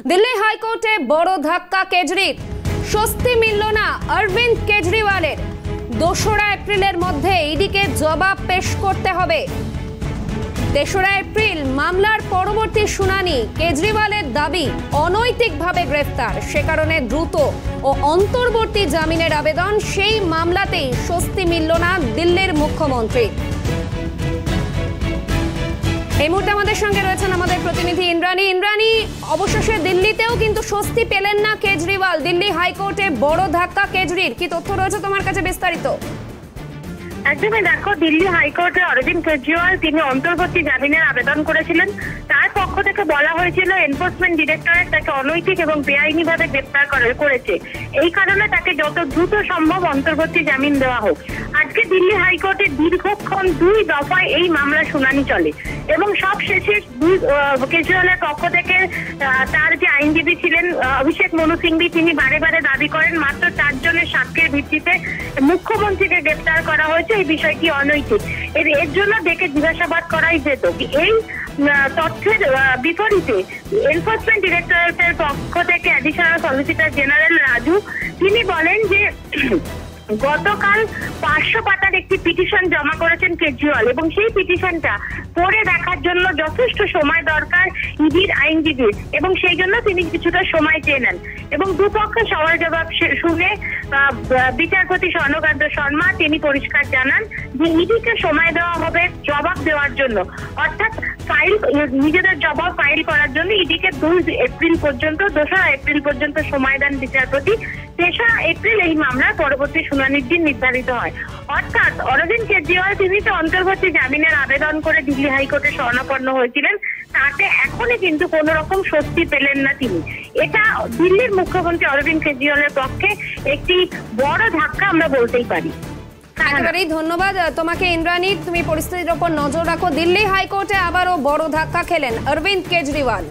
দিল্লি হাইকোর্টে বড় ধাক্কা কেজরির। স্বস্তি মিলল না অরবিন্দ কেজরিওয়ালের। 2রা এপ্রিলের মধ্যে ইডিকে জবাব পেশ করতে হবে। 3রা এপ্রিল মামলার পরবর্তী শুনানি। কেজরিওয়ালের দাবি অনৈতিকভাবে গ্রেফতার, সে কারণে দ্রুত ও অন্তর্বর্তী জামিনের আবেদন। সেই মামলাতেই স্বস্তি মিলল না দিল্লির মুখ্যমন্ত্রী। এই মুহূর্তে আমাদের সঙ্গে রয়েছেন আমাদের প্রতিনিধি ইন্দ্রাণী। অবশেষে দিল্লিতেও কিন্তু স্বস্তি পেলেন না কেজরিওয়াল। দিল্লি হাইকোর্টে বড় ধাক্কা কেজরির। কি তথ্য রয়েছে তোমার কাছে বিস্তারিত? একদমই দেখো, দিল্লি হাইকোর্টে অরবিন্দ কেজরিওয়াল তিনি অন্তর্বর্তী জামিনের আবেদন করেছিলেন। তার পক্ষ থেকে বলা হয়েছিল এনফোর্সমেন্ট ডিরেক্টরেট তাকে অনৈতিক এবং বেআইনিভাবে গ্রেপ্তার করেছে, এই কারণে তাকে যত দ্রুত সম্ভব অন্তর্বর্তী জামিন দেওয়া হোক। আজকে দিল্লি হাইকোর্টে দীর্ঘক্ষণ 2 দফায় এই মামলার শুনানি চলে এবং সব শেষে কেজরিওয়ালের পক্ষ থেকে তার যে আইনজীবী ছিলেন অভিষেক মনু সিংভি, তিনি বারে বারে দাবি করেন মাত্র 4 জনের সাক্ষ্যের ভিত্তিতে মুখ্যমন্ত্রীকে গ্রেপ্তার করা হয়েছে, এই বিষয়টি অনৈতিক। এর জন্য ডেকে জিজ্ঞাসাবাদ করাই যেত। এই তথ্যের বিপরীতে এনফোর্সমেন্ট ডিরেক্টরেটের পক্ষ থেকে অ্যাডিশনাল সলিসিটর জেনারেল রাজু তিনি বলেন যে গতকাল 500 পাতার একটি পিটিশন জমা করেছেন কেজরিওয়াল এবং সেই পিটিশনটা পড়ে দেখার জন্য যথেষ্ট সময় দরকার ইডির আইনজীবীর এবং সেই জন্য তিনি কিছুটা সময় চেয়ে নেন এবং দুপক্ষের সওয়াল জবাব শুনে বিচারপতি স্বর্ণকান্ত শর্মা তিনি পরিষ্কার জানান যে ইডিকে সময় দেওয়া হবে জবাব দেওয়ার জন্য, অর্থাৎ নিজেদের জবাব ফাইল করার জন্য ইডিকে 2 এপ্রিল পর্যন্ত 2রা এপ্রিল পর্যন্ত সময় দেন বিচারপতি। 3রা এপ্রিল এই মামলার পরবর্তী শুনানির দিন নির্ধারিত হয়। অর্থাৎ অরবিন্দ কেজরিওয়াল তিনি তো অন্তর্বর্তী জামিনের আবেদন করে দিল্লি হাইকোর্টে শরণাপন্ন হয়েছিলেন, তাতে এখনই কিন্তু কোনো রকম স্বস্তি পেলেন না তিনি। এটা দিল্লির মুখ্যমন্ত্রী অরবিন্দ কেজরিওয়ালের পক্ষে একটি বড় ধাক্কা আমরা বলতেই পারি। একেবারেই ধন্যবাদ তোমাকে ইন্দ্রাণী। তুমি পরিস্থিতির ওপর নজর রাখো। দিল্লি হাইকোর্টে আবারও বড় ধাক্কা খেলেন অরবিন্দ কেজরিওয়াল।